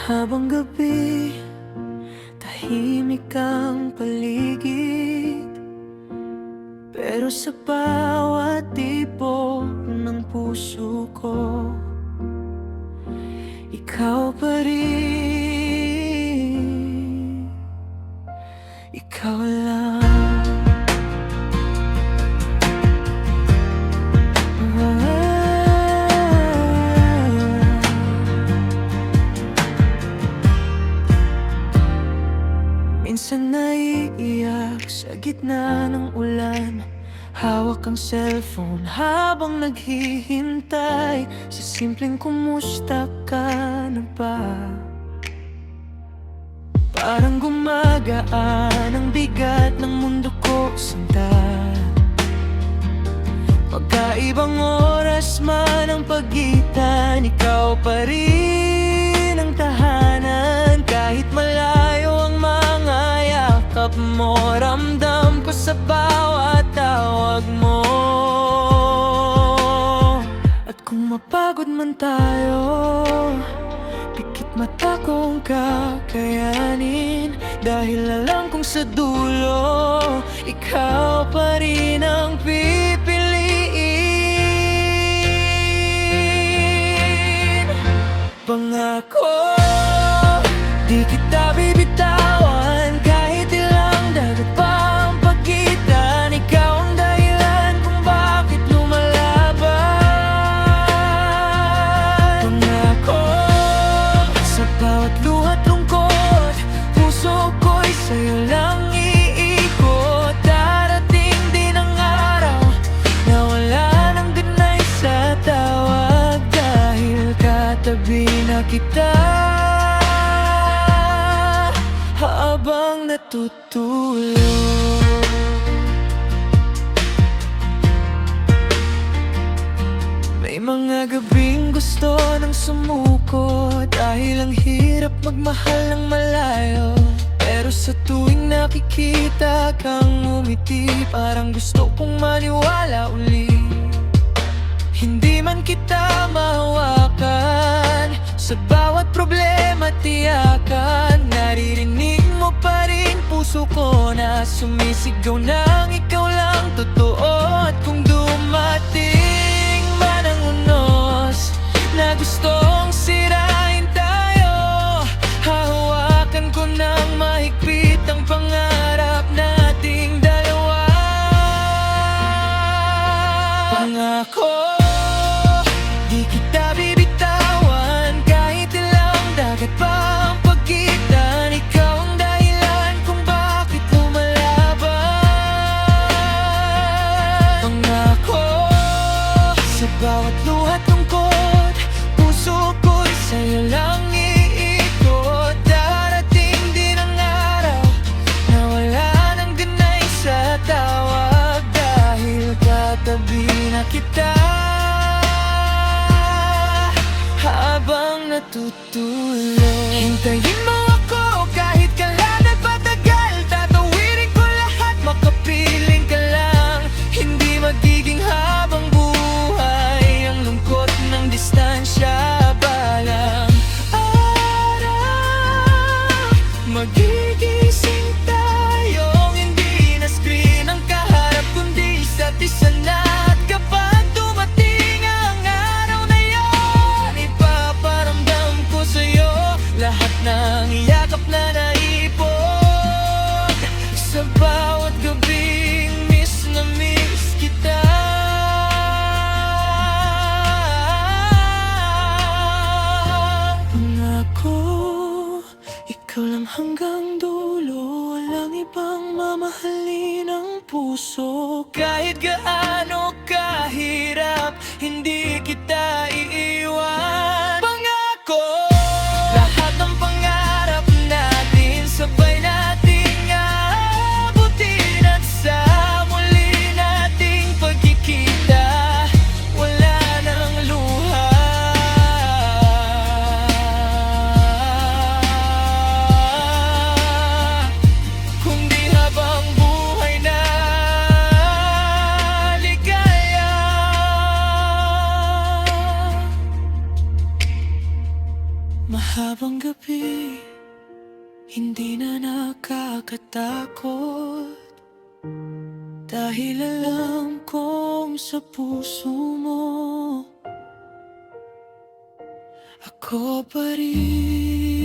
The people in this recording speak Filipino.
Habang gabi, tahimik ang paligid, pero sa bawat tibok ng puso ko, ikaw pa rin, ikaw lang. Minsan naiiyak sa gitna ng ulan, hawak ang cellphone habang naghihintay sa simpleng kumusta ka na ba? Parang gumagaan ang bigat ng mundo ko sinta. Magkaibang oras man ang pagitan, ikaw pa rin ang tahanan. Kahit malayo ang mga yakap mo, ramdam ko sa bawat tawag mo. At kung mapagod man tayo, pikit mata kong kakayanin, dahil alam kong sa dulo, ikaw pa rin ang pipiliin. Pangako, di kita bibitawan, kahit ilang dagat pa ang pagitan. Ikaw ang dahilan kung bakit lumalaban. Pangako, sa bawat luha't lungkot, puso ko'y sa'yo lang iikot. Darating din ang araw na wala nang deny sa tawag, dahil katabi na kita habang natutulog. May mga gabing gusto nang sumuko, dahil ang hirap magmahal ng malayo. Pero sa tuwing nakikita kang umiti, parang gusto kong maniwala uli. Hindi man kita mahawakan, sa bawat problema tiyakan. Naririnig mo pa rin puso ko na sumisigaw ng ikaw lang totoo. At kung dumating man ang unos na gustong sirain tayo, hahawakan ko ng mahigpit ang pangarap nating dalawa. Pangako, di kita bibitawan, kahit ilang dagat pa ang pagitan. Ikaw ang dahilan kung bakit lumalaban. Pangako, sa bawat luha't lungkot, puso ko'y sa'yo lang iikot. Darating din ang araw na wala nang deny sa tawag, dahil katabi na kita habang natutulog. Hintayin mo ako kahit kailan at patagal, tatawirin ko lahat, makapiling ka lang. Hindi magiging habang buhay ang lungkot ng distansya. Balang araw, magigising tayong hindi na screen ang kaharap, kundi isa't isa na. At kapag dumating ang araw na yon, ipaparamdam ko sa'yo lahat ng yakap na naipon. Sa bawat gabing miss na miss kita. Pangako, ikaw lang hanggang dulo, walang ibang mamahalin ang puso. Kahit gaano kahirap, hindi kita iiwan. Pangako, lahat ng pangarap natin sabay nating aabutin. At sa muli nating pagkikita, wala nang luha, kundi habang buhay na ligaya. Mahabang gabi, hindi na nakakatakot, dahil alam kong sa puso mo ako pa rin.